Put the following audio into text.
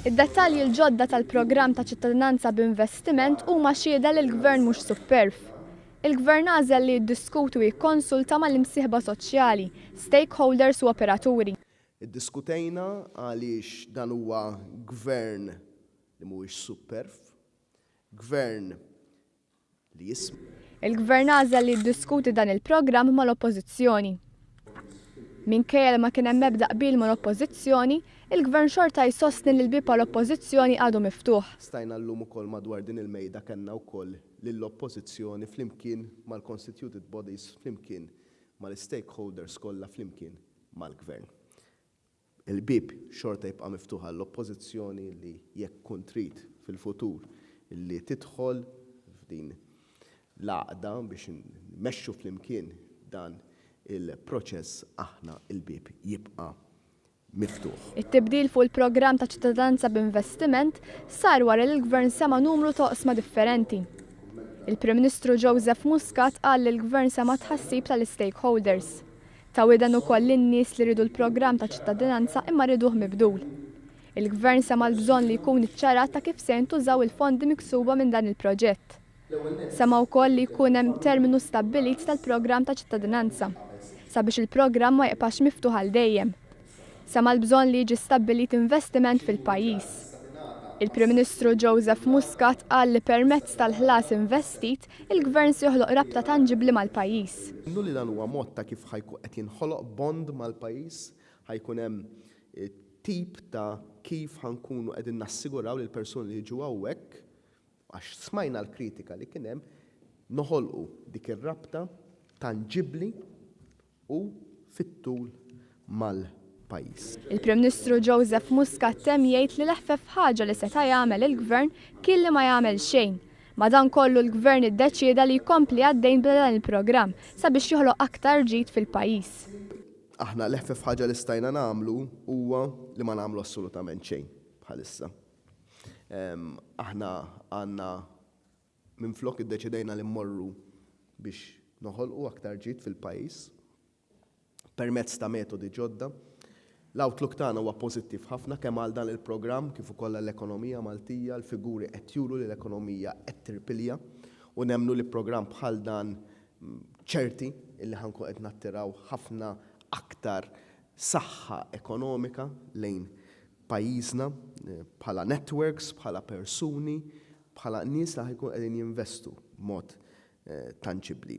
Id-dettalji l-ġodda tal-programm ta' ċittadinanza b'investiment huma xhieda li l-Gvern mhux superf. Il-Gvern għażel li jiddiskutu u jikkonsulta mal-imsieħba soċjali, stakeholders u operaturi. Iddiskutejna għaliex dan huwa gvern li mhuwiex superf, gvern li jisma'. Il-Gvern għażel li jiddiskuti dan il-programm mal-Oppożizzjoni. Minkejja li ma kien hemm ebda qbil mal-Oppożizzjoni, il-Gvern xorta jsostni li l-bib għall-Oppożizzjoni għadu miftuħ. Stajna llum ukoll madwar din il-mejda kellna wkoll lill-Oppożizzjoni flimkien mal-constituted bodies, flimkien mal-stakeholders kollha flimkien mal-Gvern. Il-bib xorta jibqa' miftuħ għall-Oppożizzjoni li jekk kun trid fil-futur li tidħol f'din l-għaqda biex nmexxu flimkien dan il-proċess aħna il-bib jibqa' miftuħ. It-tibdil fuq il-programm ta' ċittadinanza b'investiment sar wara li l-Gvern sema numru ta' oqsma differenti. Il-Prim Ministru Joseph Muscat qal li l-Gvern sema tħassib tal-stakeholders. Ta' widen ukoll lin-nies li ridu l-programm ta' ċittadinanza imma riduh mibdul. Il-Gvern sema l-bżonn li jkun iċċarat ta' kif se jintużaw il-fondi miksuba minn dan il-proġett. Sema wkoll li jkun hemm terminu stabbilit tal-programm ta' ċittadinanza sabiex il-programm ma jibqax miftuħ għal dejjem. Sema l-bżonn li jiġi stabbilit investiment fil-pajjiż. Il-Prim Ministru Joseph Muscat qal li permezz tal-ħlas investit, il-Gvern se joħloq rabta tanġibli mal-pajjiż. Innu li dan huwa mod ta' kif ħajkun qed jinħoloq bond mal-pajjiż, ħajkun hemm tip ta' kif ħankunu qegħdin nassiguraw lil persuni li jiġu hawnhekk għax smajna l-kritika li kien hemm noħolqu dik ir-rabta tanġibli u fit-tul mal-pajjiż. Il-Prim Ministru Joseph Muscat temm jgħid li l-eħfef ħaġa li seta' jagħmel il-Gvern kien li ma jagħmel xejn. Madankollu l-Gvern iddeċieda li jkompli għaddejn b'dan il-programm sabiex joħloq aktar ġid fil-pajjiż. Aħna l-eħfef ħaġa li stajna nagħmlu huwa li ma nagħmlu assolutament xejn bħalissa. Aħna għandna minflok iddeċidejna li mmorru biex noħolqu aktar ġid fil-pajjiż permezz ta' metodi ġodda. L-outlook tagħna huwa pożittiv ħafna kemm għal dan il-programm kif ukoll l-ekonomija Maltija, l-figuri qed juru li l-ekonomija qed tirpilja u nemmnu li programm bħal dan ċerti illi ħankun qed nattiraw ħafna aktar saħħa ekonomika lejn pajjiżna bħala networks, bħala persuni, bħala nies li ħajkun qegħdin jinvestu b'mod tanġibli.